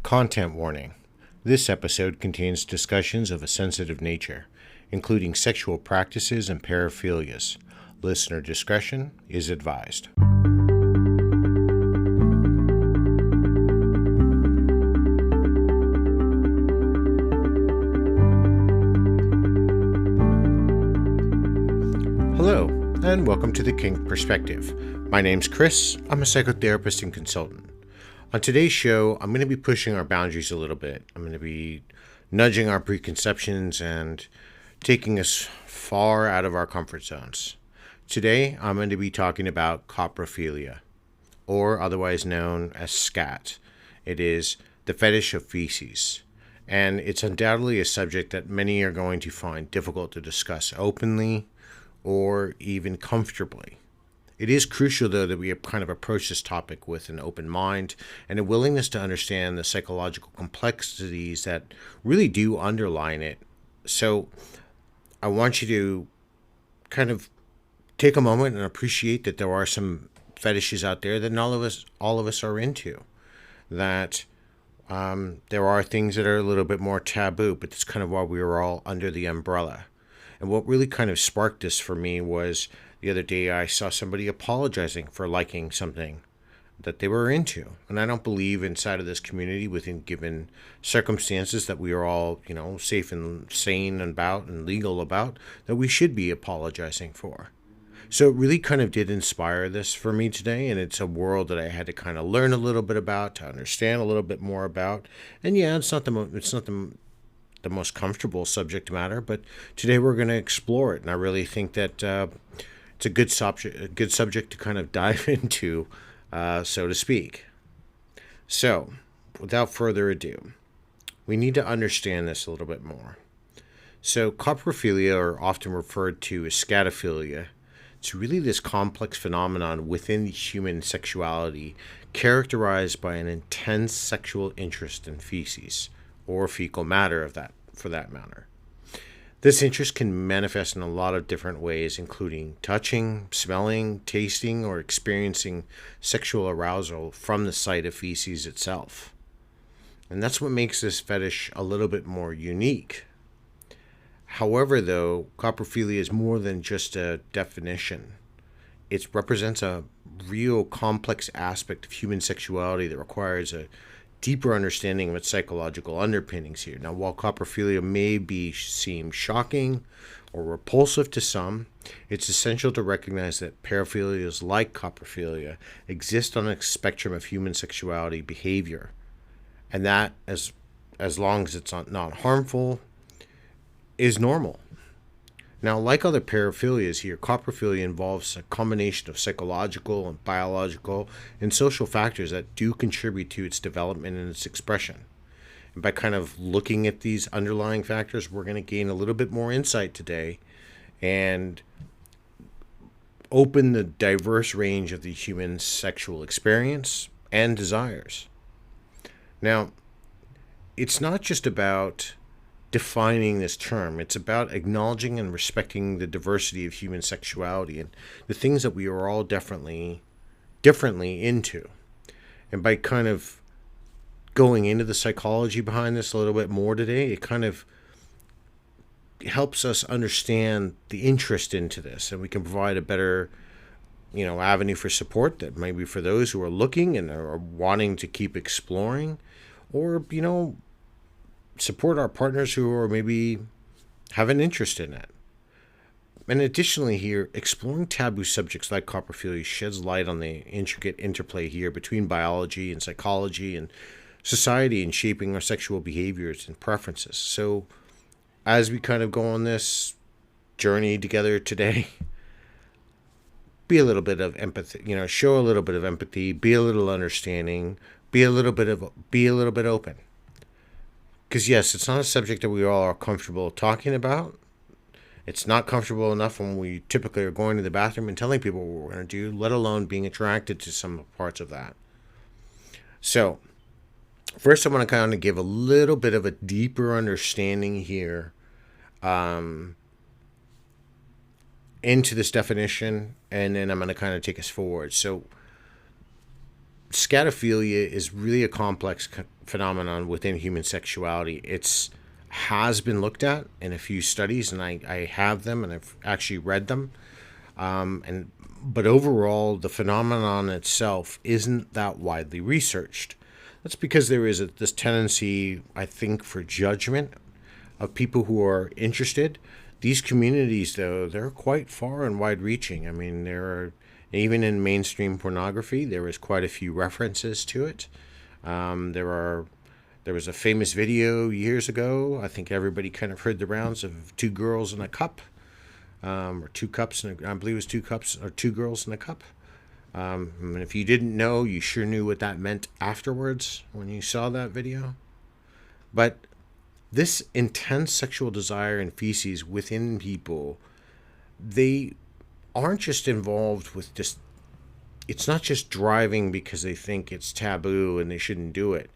Content warning. This episode contains discussions of a sensitive nature, including sexual practices and paraphilias. Listener discretion is advised. Hello, and welcome to the Kink Perspective. My name's Chris. I'm a psychotherapist and consultant. On today's show, I'm going to be pushing our boundaries a little bit. I'm going to be nudging our preconceptions and taking us far out of our comfort zones. Today, I'm going to be talking about coprophilia, or otherwise known as scat. It is the fetish of feces, and it's undoubtedly a subject that many are going to find difficult to discuss openly or even comfortably. It is crucial, though, that we kind of approach this topic with an open mind and a willingness to understand the psychological complexities that really do underline it. So I want you to kind of take a moment and appreciate that there are some fetishes out there that not all of us are into. That there are things that are a little bit more taboo, but that's kind of why we were all under the umbrella. And what really kind of sparked this for me was the other day I saw somebody apologizing for liking something that they were into. And I don't believe inside of this community, within given circumstances that we are all, safe and sane about and legal about, that we should be apologizing for. So it really kind of did inspire this for me today, and it's a world that I had to kind of learn a little bit about, to understand a little bit more about. And yeah, it's not the most comfortable subject matter, but today we're going to explore it. And I really think that it's a good subject to kind of dive into, so to speak. So, without further ado, we need to understand this a little bit more. So, coprophilia, or often referred to as scatophilia, it's really this complex phenomenon within human sexuality characterized by an intense sexual interest in feces, or fecal matter for that matter. This interest can manifest in a lot of different ways, including touching, smelling, tasting, or experiencing sexual arousal from the sight of feces itself. And that's what makes this fetish a little bit more unique. However, though, coprophilia is more than just a definition. It represents a real complex aspect of human sexuality that requires a deeper understanding of its psychological underpinnings here. Now, while coprophilia may seem shocking or repulsive to some, it's essential to recognize that paraphilias like coprophilia exist on a spectrum of human sexuality behavior, and that, as long as it's not harmful, is normal. Now, like other paraphilias here, coprophilia involves a combination of psychological and biological and social factors that do contribute to its development and its expression. And by kind of looking at these underlying factors, we're going to gain a little bit more insight today and open the diverse range of the human sexual experience and desires. Now, it's not just about defining this term. It's about acknowledging and respecting the diversity of human sexuality and the things that we are all differently into. And by kind of going into the psychology behind this a little bit more today, it kind of helps us understand the interest into this, and we can provide a better avenue for support that maybe for those who are looking and are wanting to keep exploring, or support our partners who are maybe have an interest in it. And additionally here, exploring taboo subjects like coprophilia sheds light on the intricate interplay here between biology and psychology and society in shaping our sexual behaviors and preferences. So as we kind of go on this journey together today, be a little bit of empathy, show a little bit of empathy, be a little understanding, be a little bit open. Because yes, it's not a subject that we all are comfortable talking about. It's not comfortable enough when we typically are going to the bathroom and telling people what we're going to do, let alone being attracted to some parts of that. So, first I want to kind of give a little bit of a deeper understanding here into this definition, and then I'm going to kind of take us forward. So, scatophilia is really a complex phenomenon within human sexuality. It's has been looked at in a few studies, and I have them, and I've actually read them. But overall, the phenomenon itself isn't that widely researched. That's because there is this tendency, I think, for judgment of people who are interested. These communities, though, they're quite far and wide-reaching. I mean, there are, even in mainstream pornography, there is quite a few references to it. There was a famous video years ago. I think everybody kind of heard the rounds of two girls in a cup, or two cups, and I believe it was two cups or two girls in a cup. And if you didn't know, you sure knew what that meant afterwards when you saw that video. But this intense sexual desire and feces within people, they aren't just involved with just, it's not just driving because they think it's taboo and they shouldn't do it.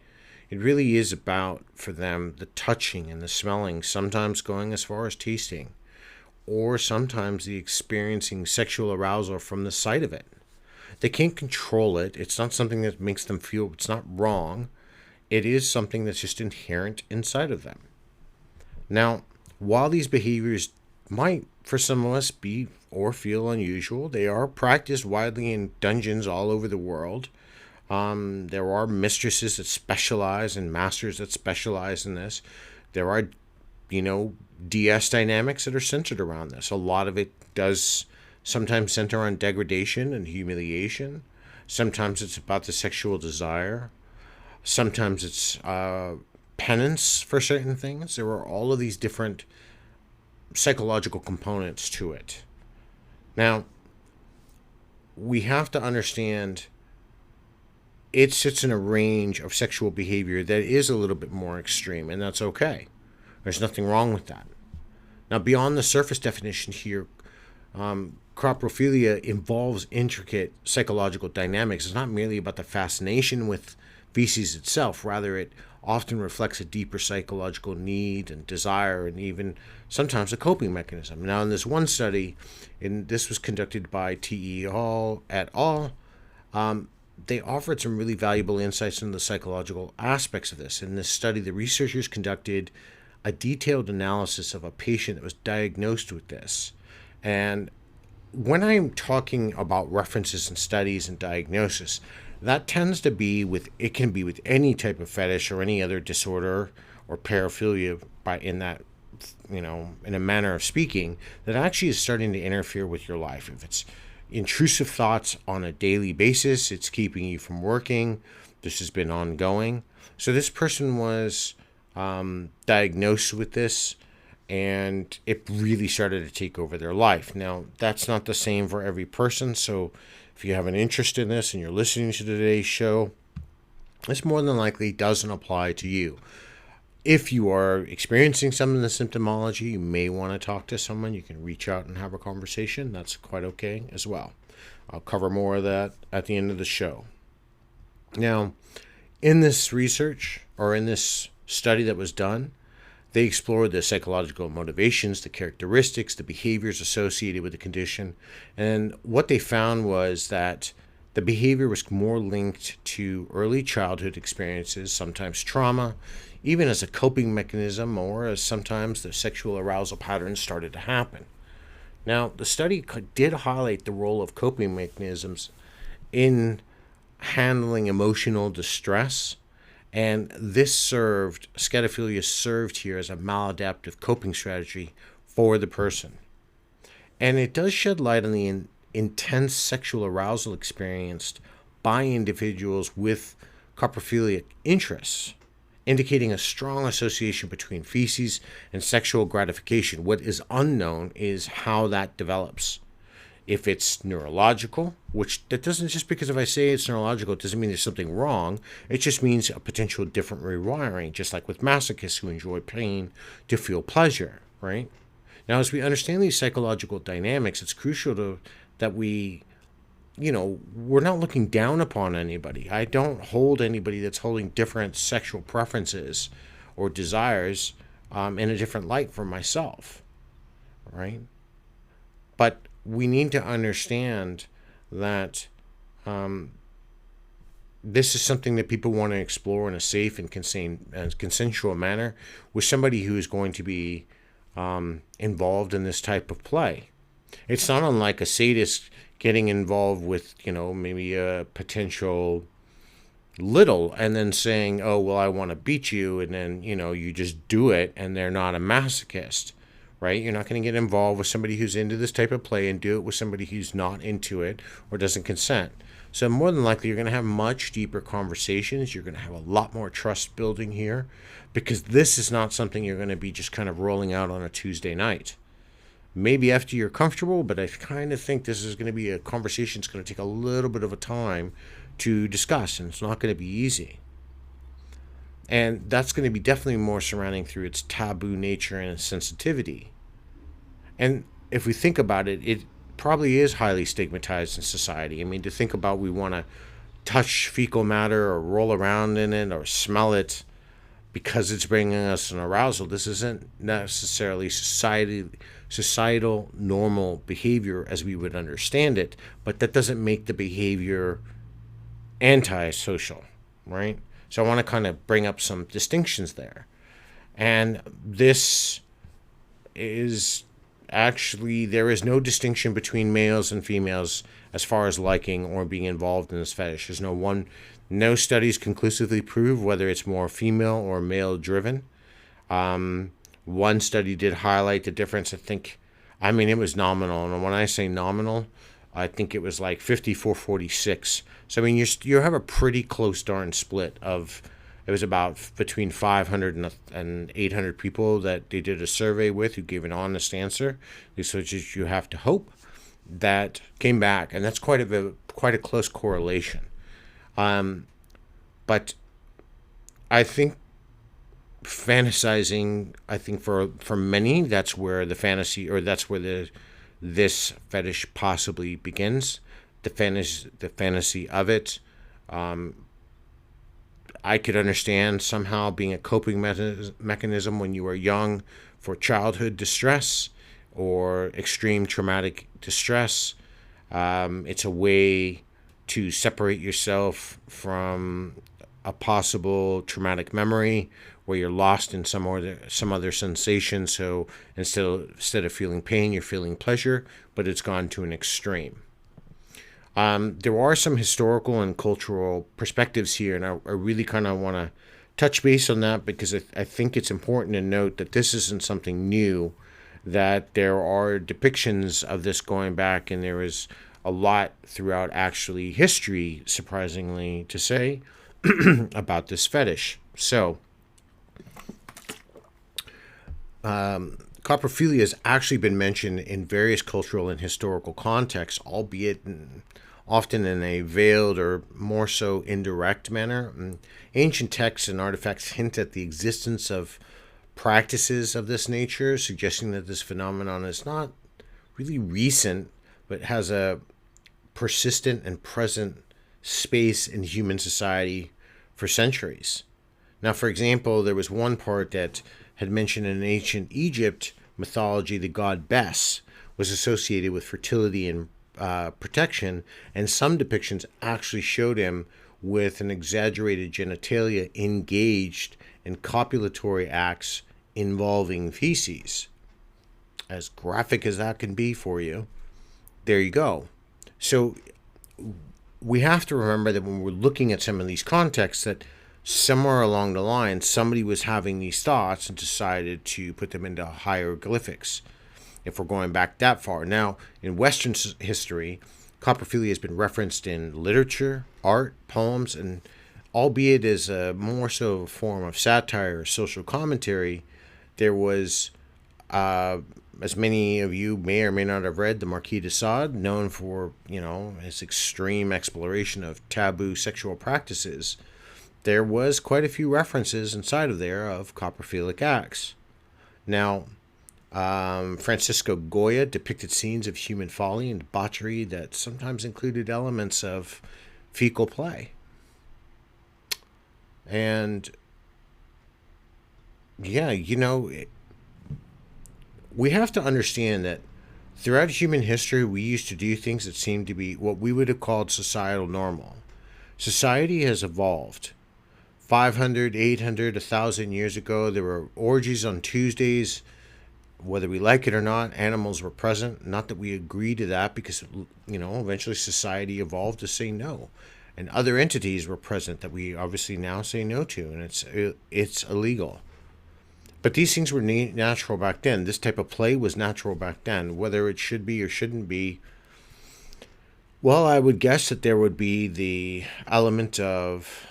It really is about, for them, the touching and the smelling, sometimes going as far as tasting, or sometimes the experiencing sexual arousal from the sight of it. They can't control it. It's not something that makes them feel it's not wrong. It is something that's just inherent inside of them. Now, while these behaviors might, for some of us, be or feel unusual, they are practiced widely in dungeons all over the world. There are mistresses that specialize and masters that specialize in this. There are, DS dynamics that are centered around this. A lot of it does sometimes center on degradation and humiliation. Sometimes it's about the sexual desire. Sometimes it's penance for certain things. There are all of these different psychological components to it. Now, we have to understand it sits in a range of sexual behavior that is a little bit more extreme, and that's okay. There's nothing wrong with that. Now, beyond the surface definition here, coprophilia involves intricate psychological dynamics. It's not merely about the fascination with feces itself. Rather, it often reflects a deeper psychological need and desire, and even sometimes a coping mechanism. Now, in this one study, and this was conducted by T.E. Hall et al., they offered some really valuable insights into the psychological aspects of this. In this study, the researchers conducted a detailed analysis of a patient that was diagnosed with this. And when I'm talking about references and studies and diagnosis, that tends to be it can be with any type of fetish or any other disorder or paraphilia, in a manner of speaking, that actually is starting to interfere with your life. If it's intrusive thoughts on a daily basis, it's keeping you from working. This has been ongoing. So this person was diagnosed with this, and it really started to take over their life. Now, that's not the same for every person, so if you have an interest in this and you're listening to today's show, this more than likely doesn't apply to you. If you are experiencing some of the symptomology, you may want to talk to someone. You can reach out and have a conversation. That's quite okay as well. I'll cover more of that at the end of the show. Now, in this research, or in this study that was done, they explored the psychological motivations, the characteristics, the behaviors associated with the condition. And what they found was that the behavior was more linked to early childhood experiences, sometimes trauma, even as a coping mechanism, or as sometimes the sexual arousal patterns started to happen. Now, the study did highlight the role of coping mechanisms in handling emotional distress, and scatophilia served here as a maladaptive coping strategy for the person. And it does shed light on the intense sexual arousal experienced by individuals with coprophilic interests, indicating a strong association between feces and sexual gratification. What is unknown is how that develops. If it's neurological, which that doesn't, just because if I say it's neurological, it doesn't mean there's something wrong. It just means a potential different rewiring, just like with masochists who enjoy pain to feel pleasure, right? Now, as we understand these psychological dynamics, it's crucial that we, we're not looking down upon anybody. I don't hold anybody that's holding different sexual preferences or desires in a different light from myself, right? But we need to understand that this is something that people want to explore in a safe and consensual manner with somebody who is going to be involved in this type of play. It's not unlike a sadist getting involved with, maybe a potential little and then saying, oh, well, I want to beat you. And then, you just do it and they're not a masochist, right? You're not going to get involved with somebody who's into this type of play and do it with somebody who's not into it or doesn't consent. So more than likely, you're going to have much deeper conversations. You're going to have a lot more trust building here because this is not something you're going to be just kind of rolling out on a Tuesday night. Maybe after you're comfortable, but I kind of think this is going to be a conversation that's going to take a little bit of a time to discuss, and it's not going to be easy. And that's going to be definitely more surrounding through its taboo nature and its sensitivity. And if we think about it, it probably is highly stigmatized in society. I mean, to think about we want to touch fecal matter or roll around in it or smell it because it's bringing us an arousal. This isn't necessarily societal normal behavior as we would understand it, but that doesn't make the behavior antisocial, right? So I want to kind of bring up some distinctions there. And this is actually, there is no distinction between males and females as far as liking or being involved in this fetish. There's no studies conclusively prove whether it's more female or male driven. One study did highlight the difference. It was nominal. And when I say nominal, I think it was like 54-46. So, I mean, you have a pretty close darn split of, it was about between 500 and 800 people that they did a survey with who gave an honest answer. So just you have to hope that came back. And that's quite a close correlation. But I think fantasizing, for many, that's where the fantasy, or that's where this fetish possibly begins. The fantasy of it. I could understand somehow being a coping mechanism when you were young for childhood distress or extreme traumatic distress. It's a way to separate yourself from a possible traumatic memory where you're lost in some other sensation. So instead of feeling pain, you're feeling pleasure, but it's gone to an extreme. There are some historical and cultural perspectives here, and I really kind of want to touch base on that because I think it's important to note that this isn't something new, that there are depictions of this going back, and there is a lot throughout actually history, surprisingly to say, about this fetish. So, coprophilia has actually been mentioned in various cultural and historical contexts, albeit often in a veiled or more so indirect manner. Ancient texts and artifacts hint at the existence of practices of this nature, suggesting that this phenomenon is not really recent, but has a persistent and present space in human society for centuries. Now, for example, there was one part that had mentioned in ancient Egypt mythology the god Bes was associated with fertility and protection, and some depictions actually showed him with an exaggerated genitalia engaged in copulatory acts involving feces. As graphic as that can be for you, there you go. So we have to remember that when we're looking at some of these contexts, that somewhere along the line, somebody was having these thoughts and decided to put them into hieroglyphics, if we're going back that far. Now, in Western history, coprophilia has been referenced in literature, art, poems, and albeit as a more so a form of satire or social commentary, there was, as many of you may or may not have read, the Marquis de Sade, known for, his extreme exploration of taboo sexual practices. There was quite a few references inside of there of coprophilic acts. Now, Francisco Goya depicted scenes of human folly and debauchery that sometimes included elements of fecal play. And, yeah, we have to understand that throughout human history, we used to do things that seemed to be what we would have called societal normal. Society has evolved. 500, 800, 1,000 years ago, there were orgies on Tuesdays. Whether we like it or not, animals were present. Not that we agree to that, because, eventually society evolved to say no. And other entities were present that we obviously now say no to, and it's illegal. But these things were natural back then. This type of play was natural back then. Whether it should be or shouldn't be, well, I would guess that there would be the element of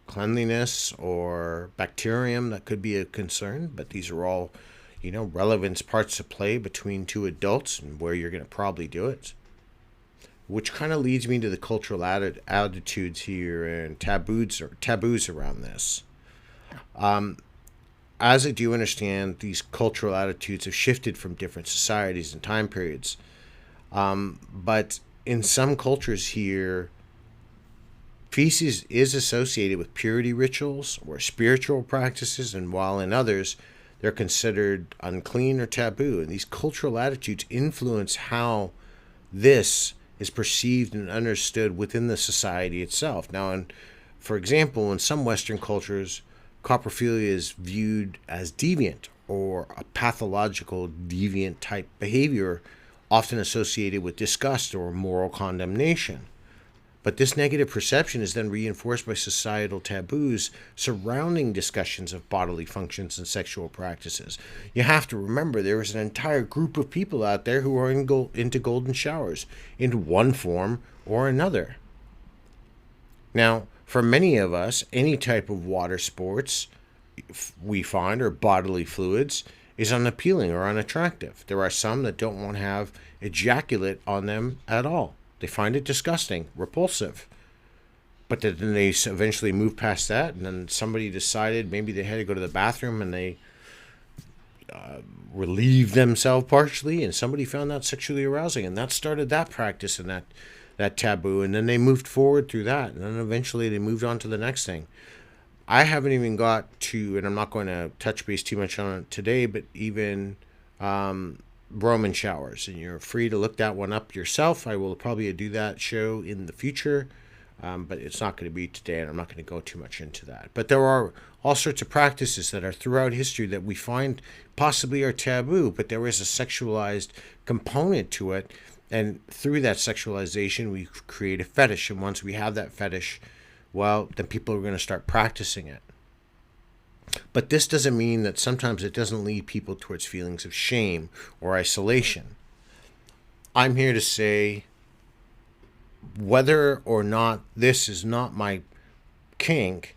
cleanliness or bacterium that could be a concern, but these are all, relevance parts of play between two adults and where you're going to probably do it. Which kind of leads me to the cultural attitudes here and taboos around this. As I do understand, these cultural attitudes have shifted from different societies and time periods. But in some cultures here, feces is associated with purity rituals or spiritual practices, and while in others, they're considered unclean or taboo. And these cultural attitudes influence how this is perceived and understood within the society itself. Now, for example, in some Western cultures, coprophilia is viewed as deviant or a pathological deviant type behavior, often associated with disgust or moral condemnation. But this negative perception is then reinforced by societal taboos surrounding discussions of bodily functions and sexual practices. You have to remember there is an entire group of people out there who are into golden showers in one form or another. Now, for many of us, any type of water sports we find, or bodily fluids, is unappealing or unattractive. There are some that don't want to have ejaculate on them at all. They find it disgusting, repulsive. But then they eventually move past that, and then somebody decided maybe they had to go to the bathroom and they relieve themselves partially, and somebody found that sexually arousing, and that started that practice and that taboo, and then they moved forward through that, and then eventually they moved on to the next thing. I haven't even got to, and I'm not going to touch base too much on it today, but even Roman showers, and you're free to look that one up yourself. I will probably do that show in the future, but it's not going to be today, and I'm not going to go too much into that. But there are all sorts of practices that are throughout history that we find possibly are taboo, but there is a sexualized component to it, and through that sexualization, we create a fetish, and once we have that fetish, well, then people are going to start practicing it. But this doesn't mean that sometimes it doesn't lead people towards feelings of shame or isolation. I'm here to say whether or not this is not my kink,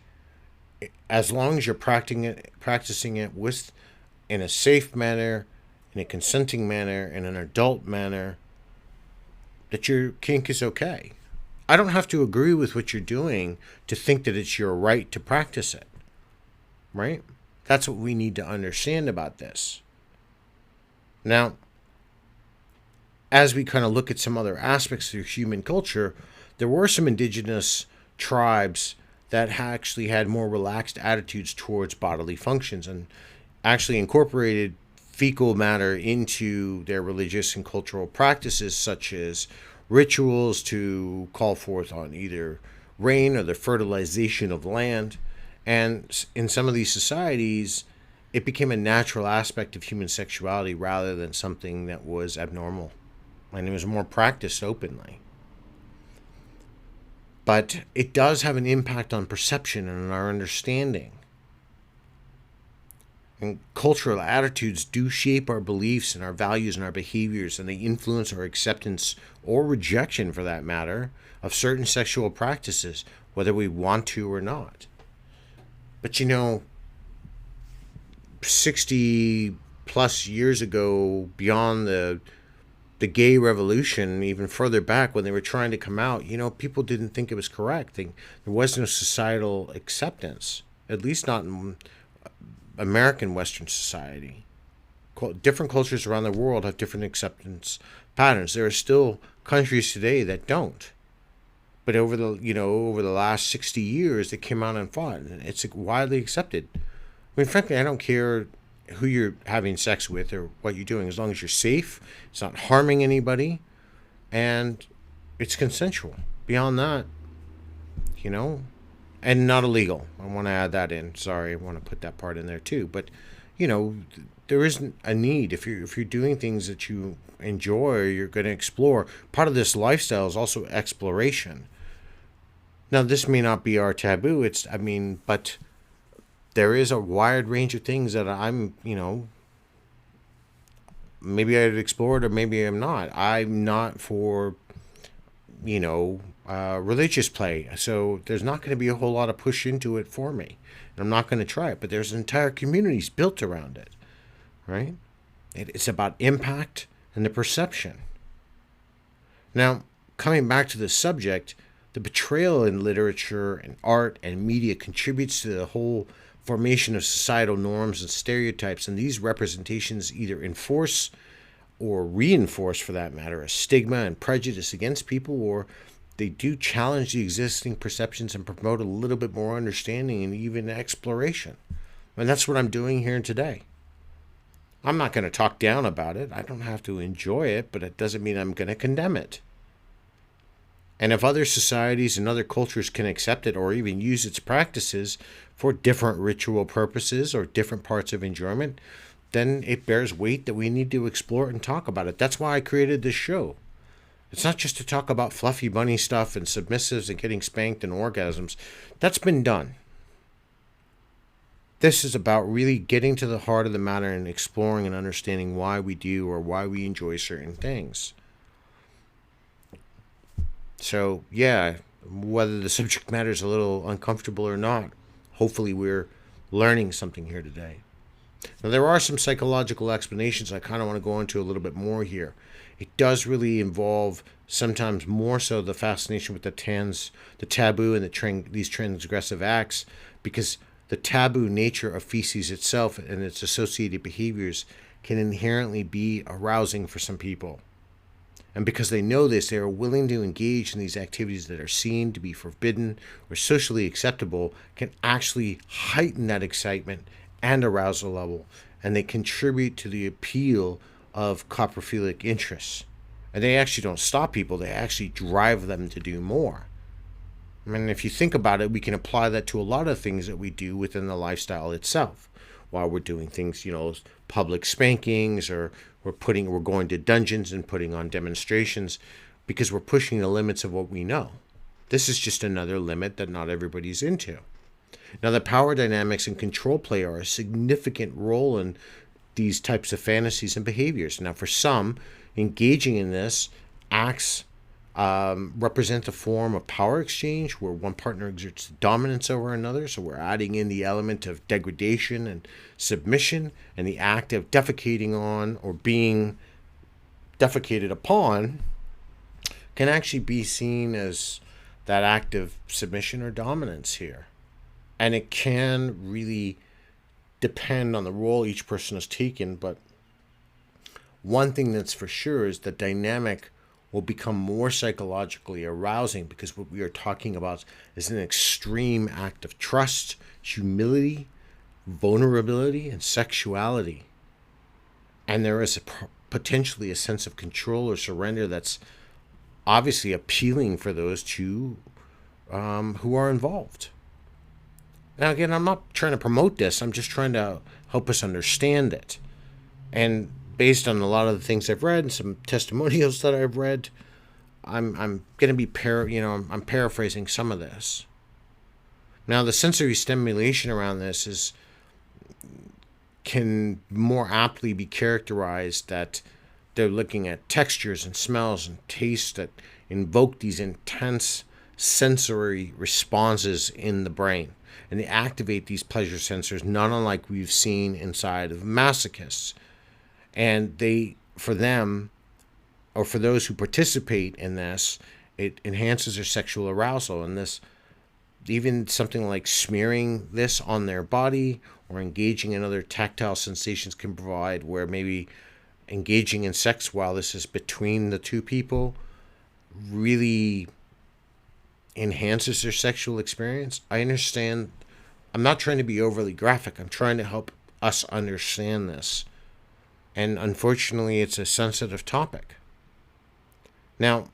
as long as you're practicing it in a safe manner, in a consenting manner, in an adult manner, that your kink is okay. I don't have to agree with what you're doing to think that it's your right to practice it. Right? That's what we need to understand about this. Now, as we kind of look at some other aspects of human culture, there were some indigenous tribes that actually had more relaxed attitudes towards bodily functions and actually incorporated fecal matter into their religious and cultural practices, such as rituals to call forth on either rain or the fertilization of land. And in some of these societies, it became a natural aspect of human sexuality rather than something that was abnormal. And it was more practiced openly. But it does have an impact on perception and on our understanding. And cultural attitudes do shape our beliefs and our values and our behaviors, and they influence our acceptance or rejection, for that matter, of certain sexual practices, whether we want to or not. But 60 plus years ago, beyond the gay revolution, even further back when they were trying to come out, people didn't think it was correct. There was no societal acceptance, at least not in American Western society. Different cultures around the world have different acceptance patterns. There are still countries today that don't. But over the last 60 years, they came out and fought, and it's widely accepted. I mean, frankly, I don't care who you're having sex with or what you're doing, as long as you're safe, it's not harming anybody, and it's consensual. Beyond that, and not illegal. I want to add that in. Sorry, I want to put that part in there too. But, there isn't a need if you're doing things that you enjoy or you're going to explore. Part of this lifestyle is also exploration. Now, this may not be our taboo. But there is a wide range of things that maybe I'd explore it or maybe I'm not. I'm not for, religious play. So there's not going to be a whole lot of push into it for me. And I'm not going to try it. But there's entire communities built around it, right? It's about impact and the perception. Now, coming back to the subject, the betrayal in literature and art and media contributes to the whole formation of societal norms and stereotypes, and these representations either enforce or reinforce, for that matter, a stigma and prejudice against people, or they do challenge the existing perceptions and promote a little bit more understanding and even exploration. And that's what I'm doing here today. I'm not going to talk down about it. I don't have to enjoy it, but it doesn't mean I'm going to condemn it. And if other societies and other cultures can accept it or even use its practices for different ritual purposes or different parts of enjoyment, then it bears weight that we need to explore it and talk about it. That's why I created this show. It's not just to talk about fluffy bunny stuff and submissives and getting spanked and orgasms. That's been done. This is about really getting to the heart of the matter and exploring and understanding why we do or why we enjoy certain things. So, yeah, whether the subject matter is a little uncomfortable or not, hopefully we're learning something here today. Now, there are some psychological explanations I kind of want to go into a little bit more here. It does really involve sometimes more so the fascination with the taboo and these transgressive acts, because the taboo nature of feces itself and its associated behaviors can inherently be arousing for some people. And because they know this, they are willing to engage in these activities that are seen to be forbidden or socially acceptable, can actually heighten that excitement and arousal level, and they contribute to the appeal of coprophilic interests. And they actually don't stop people, they actually drive them to do more. I mean, if you think about it, we can apply that to a lot of things that we do within the lifestyle itself. While we're doing things, public spankings, or we're going to dungeons and putting on demonstrations, because we're pushing the limits of what we know. This is just another limit that not everybody's into. Now, the power dynamics and control play are a significant role in these types of fantasies and behaviors. Now, for some, engaging in this acts represent a form of power exchange where one partner exerts dominance over another. So we're adding in the element of degradation and submission, and the act of defecating on or being defecated upon can actually be seen as that act of submission or dominance here. And it can really depend on the role each person has taken, but one thing that's for sure is the dynamic will become more psychologically arousing, because what we are talking about is an extreme act of trust, humility, vulnerability, and sexuality. And there is potentially a sense of control or surrender that's obviously appealing for those two who are involved. Now, again, I'm not trying to promote this. I'm just trying to help us understand it. And based on a lot of the things I've read and some testimonials that I've read, I'm going to be I'm paraphrasing some of this. Now, the sensory stimulation around this can more aptly be characterized that they're looking at textures and smells and tastes that invoke these intense sensory responses in the brain. And they activate these pleasure sensors, not unlike we've seen inside of masochists. And for them, or for those who participate in this, it enhances their sexual arousal. And this, even something like smearing this on their body or engaging in other tactile sensations can provide, where maybe engaging in sex while this is between the two people really enhances their sexual experience. I understand. I'm not trying to be overly graphic. I'm trying to help us understand this. And unfortunately, it's a sensitive topic. Now,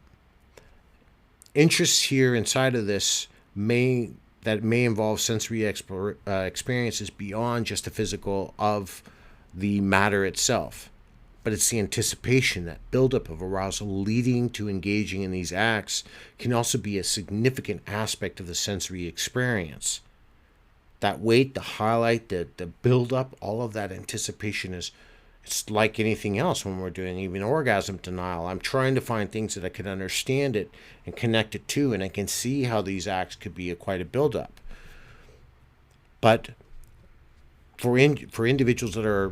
interests here inside of this may involve sensory experiences beyond just the physical of the matter itself. But it's the anticipation, that buildup of arousal leading to engaging in these acts can also be a significant aspect of the sensory experience. That weight, the highlight, the buildup, all of that anticipation it's like anything else when we're doing even orgasm denial. I'm trying to find things that I can understand it and connect it to, and I can see how these acts could be quite a buildup. But for individuals that are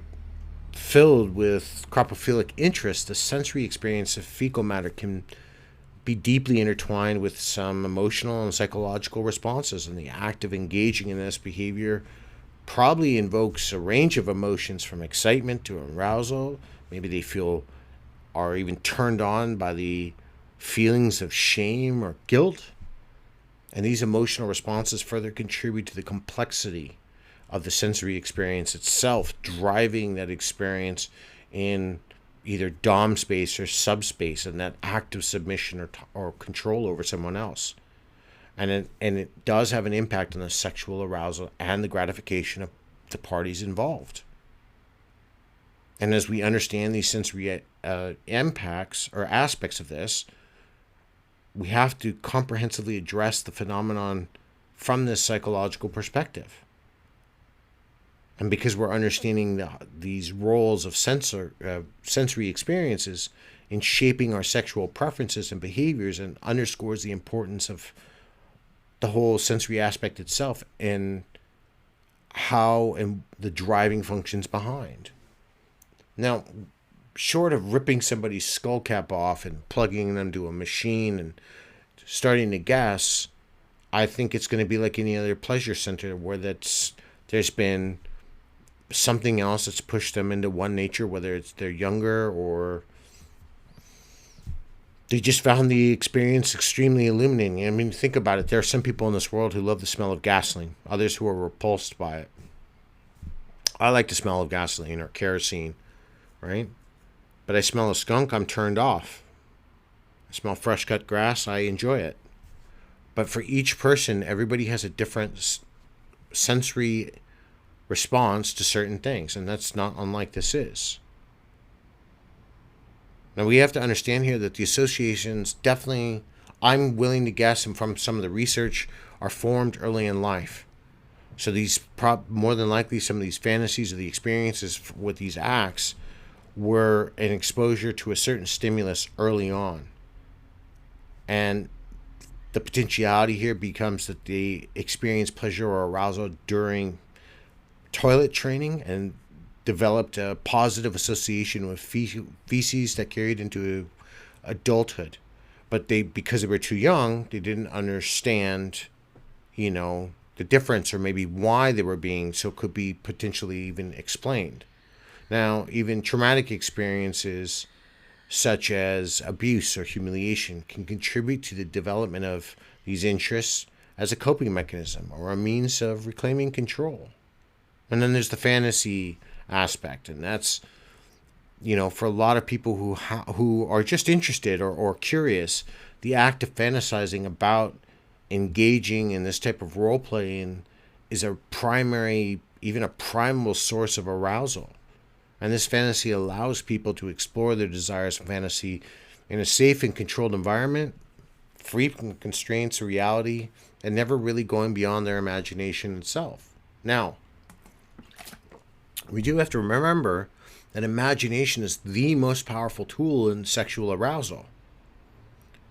filled with coprophilic interest, the sensory experience of fecal matter can be deeply intertwined with some emotional and psychological responses, and the act of engaging in this behavior probably invokes a range of emotions from excitement to arousal. Maybe they are even turned on by the feelings of shame or guilt. And these emotional responses further contribute to the complexity of the sensory experience itself, driving that experience in either dom space or subspace, and that act of submission or control over someone else. And it does have an impact on the sexual arousal and the gratification of the parties involved. And as we understand these sensory impacts or aspects of this, we have to comprehensively address the phenomenon from this psychological perspective. And because we're understanding these roles of sensory experiences in shaping our sexual preferences and behaviors, and underscores the importance of the whole sensory aspect itself and how and the driving functions behind. Now, short of ripping somebody's skull cap off and plugging them to a machine and starting to gas, I think it's going to be like any other pleasure center where there's been something else that's pushed them into one nature, whether it's they're younger or they just found the experience extremely illuminating. I mean, think about it. There are some people in this world who love the smell of gasoline, others who are repulsed by it. I like the smell of gasoline or kerosene, right? But I smell a skunk, I'm turned off. I smell fresh cut grass, I enjoy it. But for each person, everybody has a different sensory response to certain things, and that's not unlike this is. Now, we have to understand here that the associations definitely, I'm willing to guess, and from some of the research, are formed early in life. So these, more than likely, some of these fantasies or the experiences with these acts were an exposure to a certain stimulus early on. And the potentiality here becomes that they experience pleasure or arousal during toilet training and developed a positive association with feces that carried into adulthood. But because they were too young, they didn't understand, the difference, or maybe why they were being so, could be potentially even explained. Now, even traumatic experiences such as abuse or humiliation can contribute to the development of these interests as a coping mechanism or a means of reclaiming control. And then there's the fantasy aspect, and that's, for a lot of people who are just interested or curious, the act of fantasizing about engaging in this type of role playing is a primary, even a primal source of arousal. And this fantasy allows people to explore their desires and fantasy in a safe and controlled environment, free from constraints or reality, and never really going beyond their imagination itself. Now, we do have to remember that imagination is the most powerful tool in sexual arousal.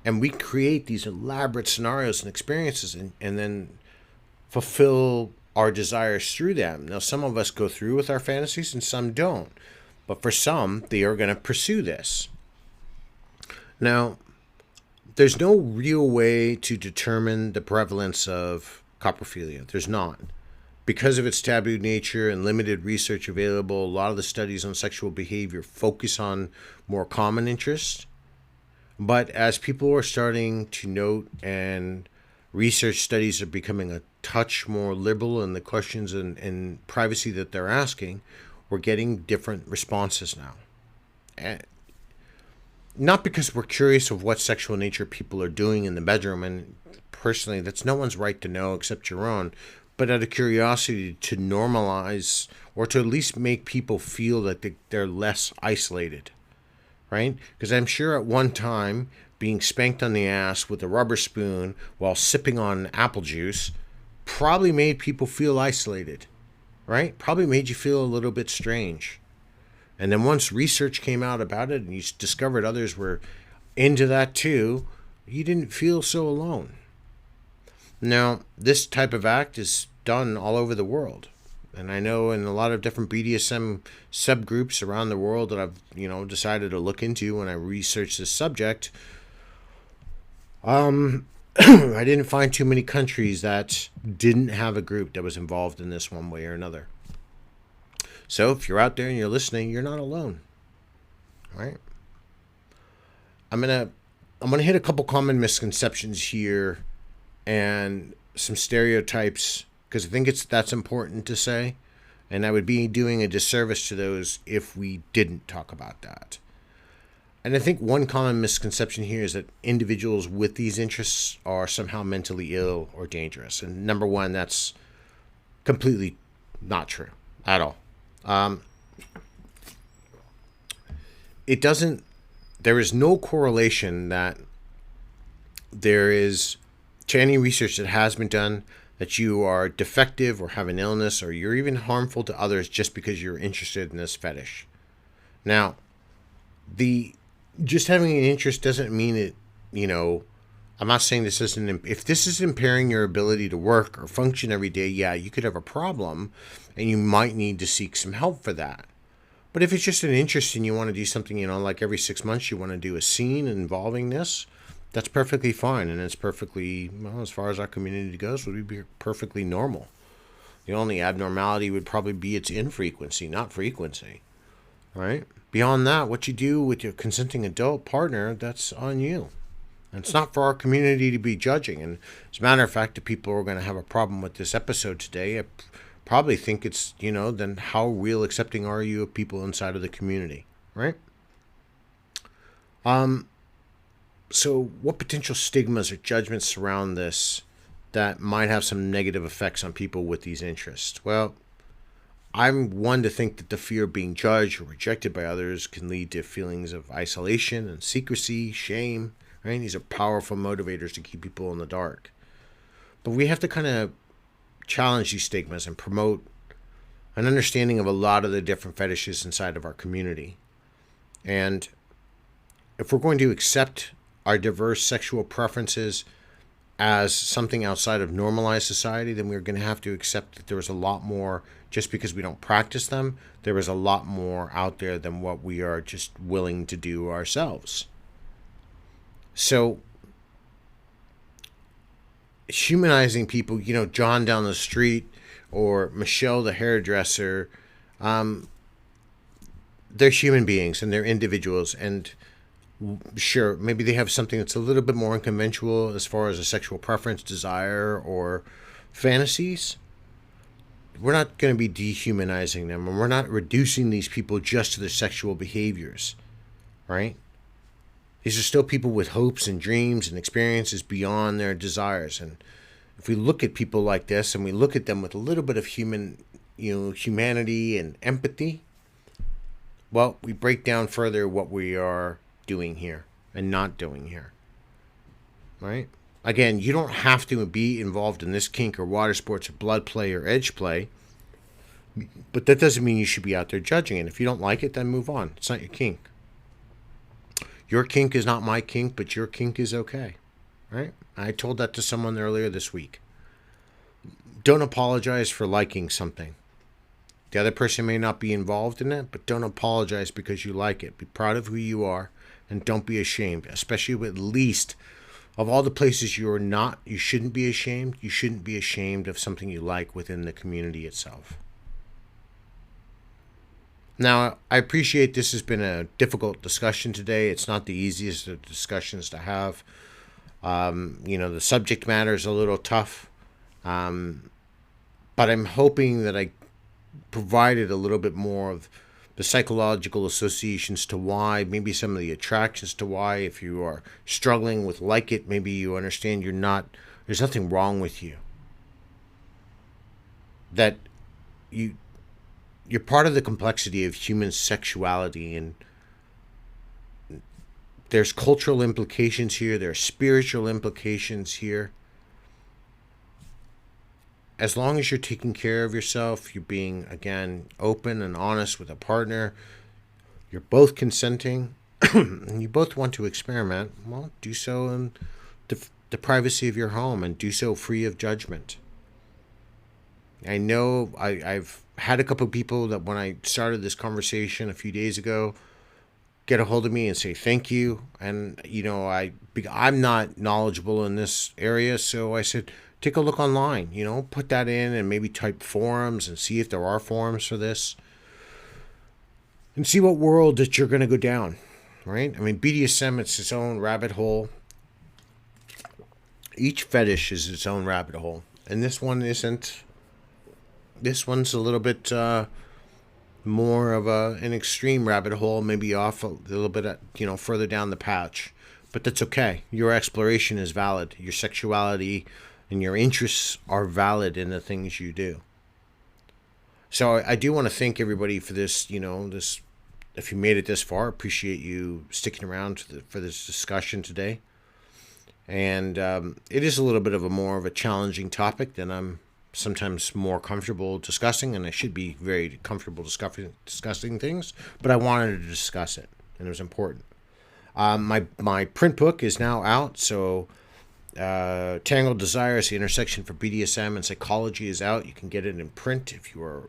And we create these elaborate scenarios and experiences and then fulfill our desires through them. Now, some of us go through with our fantasies and some don't. But for some, they are going to pursue this. Now, there's no real way to determine the prevalence of coprophilia. There's not. Because of its taboo nature and limited research available, a lot of the studies on sexual behavior focus on more common interests. But as people are starting to note and research studies are becoming a touch more liberal in the questions and privacy that they're asking, we're getting different responses now. Not because we're curious of what sexual nature people are doing in the bedroom, and personally, that's no one's right to know except your own, but out of curiosity to normalize or to at least make people feel that they're less isolated, right? Because I'm sure at one time, being spanked on the ass with a rubber spoon while sipping on apple juice probably made people feel isolated, right? Probably made you feel a little bit strange. And then once research came out about it and you discovered others were into that too, you didn't feel so alone. Now, this type of act is done all over the world. And I know in a lot of different BDSM subgroups around the world that I've, decided to look into when I researched this subject, I didn't find too many countries that didn't have a group that was involved in this one way or another. So if you're out there and you're listening, you're not alone. All right. I'm gonna hit a couple common misconceptions here and some stereotypes because I think that's important to say, and I would be doing a disservice to those if we didn't talk about that. And I think one common misconception here is that individuals with these interests are somehow mentally ill or dangerous. And number one, that's completely not true at all. It doesn't, there is no correlation that there is to any research that has been done that you are defective or have an illness or you're even harmful to others just because you're interested in this fetish. Now, just having an interest doesn't mean it, I'm not saying this isn't, if this is impairing your ability to work or function every day, yeah, you could have a problem and you might need to seek some help for that. But if it's just an interest and you want to do something, like every 6 months you want to do a scene involving this, that's perfectly fine. And it's perfectly, well, as far as our community goes, would be perfectly normal. The only abnormality would probably be its infrequency, not frequency. Right? Beyond that, what you do with your consenting adult partner, that's on you. And it's not for our community to be judging. And as a matter of fact, the people who are going to have a problem with this episode today, I probably think it's, then how real accepting are you of people inside of the community, right? So what potential stigmas or judgments surround this that might have some negative effects on people with these interests? Well, I'm one to think that the fear of being judged or rejected by others can lead to feelings of isolation and secrecy, shame, right? These are powerful motivators to keep people in the dark. But we have to kind of challenge these stigmas and promote an understanding of a lot of the different fetishes inside of our community. And if we're going to accept our diverse sexual preferences as something outside of normalized society, then we're going to have to accept that there is a lot more, just because we don't practice them, there is a lot more out there than what we are just willing to do ourselves. So, humanizing people, John down the street or Michelle the hairdresser, they're human beings and they're individuals, and sure, maybe they have something that's a little bit more unconventional as far as a sexual preference, desire, or fantasies. We're not going to be dehumanizing them, and we're not reducing these people just to their sexual behaviors, right? These are still people with hopes and dreams and experiences beyond their desires. And if we look at people like this and we look at them with a little bit of humanity and empathy, well, we break down further what we are doing here and not doing here, right? Again, you don't have to be involved in this kink or water sports or blood play or edge play, but that doesn't mean you should be out there judging it. If you don't like it, then move on. It's not your kink. Your kink is not my kink, but your kink is okay, right? I told that to someone earlier this week. Don't apologize for liking something. The other person may not be involved in it, but don't apologize because you like it. Be proud of who you are and don't be ashamed, especially with, at least of all the places you shouldn't be ashamed. You shouldn't be ashamed of something you like within the community itself. Now, I appreciate this has been a difficult discussion today. It's not the easiest of discussions to have. The subject matter is a little tough. But I'm hoping that I provided a little bit more of the psychological associations to why, maybe some of the attractions to why. If you are struggling with like it, maybe you understand there's nothing wrong with you. That you're part of the complexity of human sexuality, and there's cultural implications here, there are spiritual implications here. As long as you're taking care of yourself, you're being, again, open and honest with a partner, you're both consenting, and you both want to experiment, well, do so in the privacy of your home, and do so free of judgment. I know I've had a couple of people that when I started this conversation a few days ago get a hold of me and say thank you. And, I'm not knowledgeable in this area, so I said, take a look online, put that in and maybe type forums and see if there are forums for this. And see what world that you're going to go down, right? I mean, BDSM, it's its own rabbit hole. Each fetish is its own rabbit hole. And this one isn't. This one's a little bit more of an extreme rabbit hole, maybe off a little bit, further down the patch. But that's okay. Your exploration is valid. Your sexuality and your interests are valid in the things you do. So I do want to thank everybody for this, this. If you made it this far, appreciate you sticking around for this discussion today. And it is a little bit of more of a challenging topic than I'm sometimes more comfortable discussing, and I should be very comfortable discussing things, but I wanted to discuss it, and it was important. My print book is now out, so Tangled Desires, the intersection for BDSM and psychology, is out. You can get it in print if you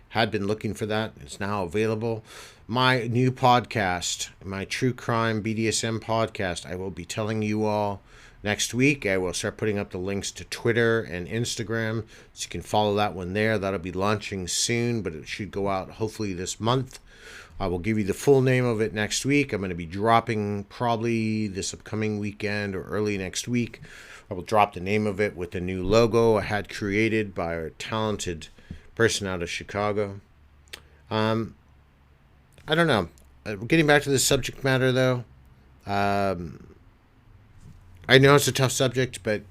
had been looking for that. It's now available. My new podcast, my True Crime BDSM podcast, I will be telling you all next week. I will start putting up the links to Twitter and Instagram, so you can follow that one there. That'll be launching soon, but it should go out hopefully this month. I will give you the full name of it next week. I'm going to be dropping probably this upcoming weekend or early next week. I will drop the name of it with the new logo I had created by a talented person out of Chicago. I don't know. Getting back to the subject matter, though. I know it's a tough subject, but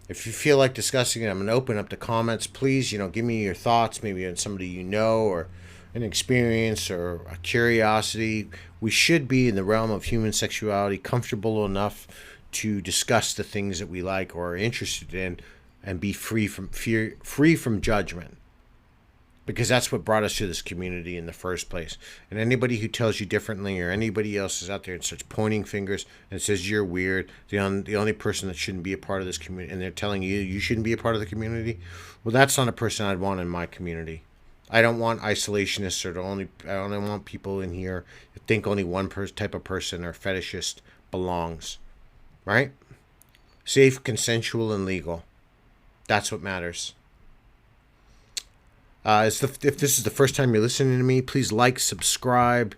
if you feel like discussing it, I'm going to open up the comments. Please, give me your thoughts, maybe on somebody or an experience or a curiosity. We should be in the realm of human sexuality, comfortable enough to discuss the things that we like or are interested in, and be free from fear, free from judgment. Because that's what brought us to this community in the first place. And anybody who tells you differently, or anybody else is out there and starts pointing fingers and says you're weird, the only person that shouldn't be a part of this community, and they're telling you shouldn't be a part of the community, well, that's not a person I'd want in my community. I don't want isolationists, I only want people in here that think only one type of person or fetishist belongs. Right? Safe, consensual, and legal. That's what matters. If this is the first time you're listening to me, please like, subscribe,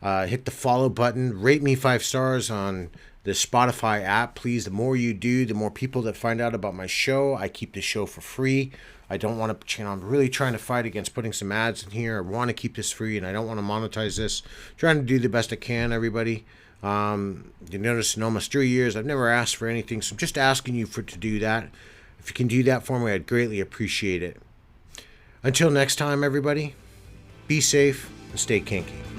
hit the follow button, rate me 5 stars on the Spotify app. Please, the more you do, the more people that find out about my show. I keep the show for free. I don't want to, I'm really trying to fight against putting some ads in here. I want to keep this free, and I don't want to monetize this. Trying to do the best I can, everybody. You notice in almost 3 years, I've never asked for anything, so I'm just asking you to do that. If you can do that for me, I'd greatly appreciate it. Until next time, everybody, be safe and stay kinky.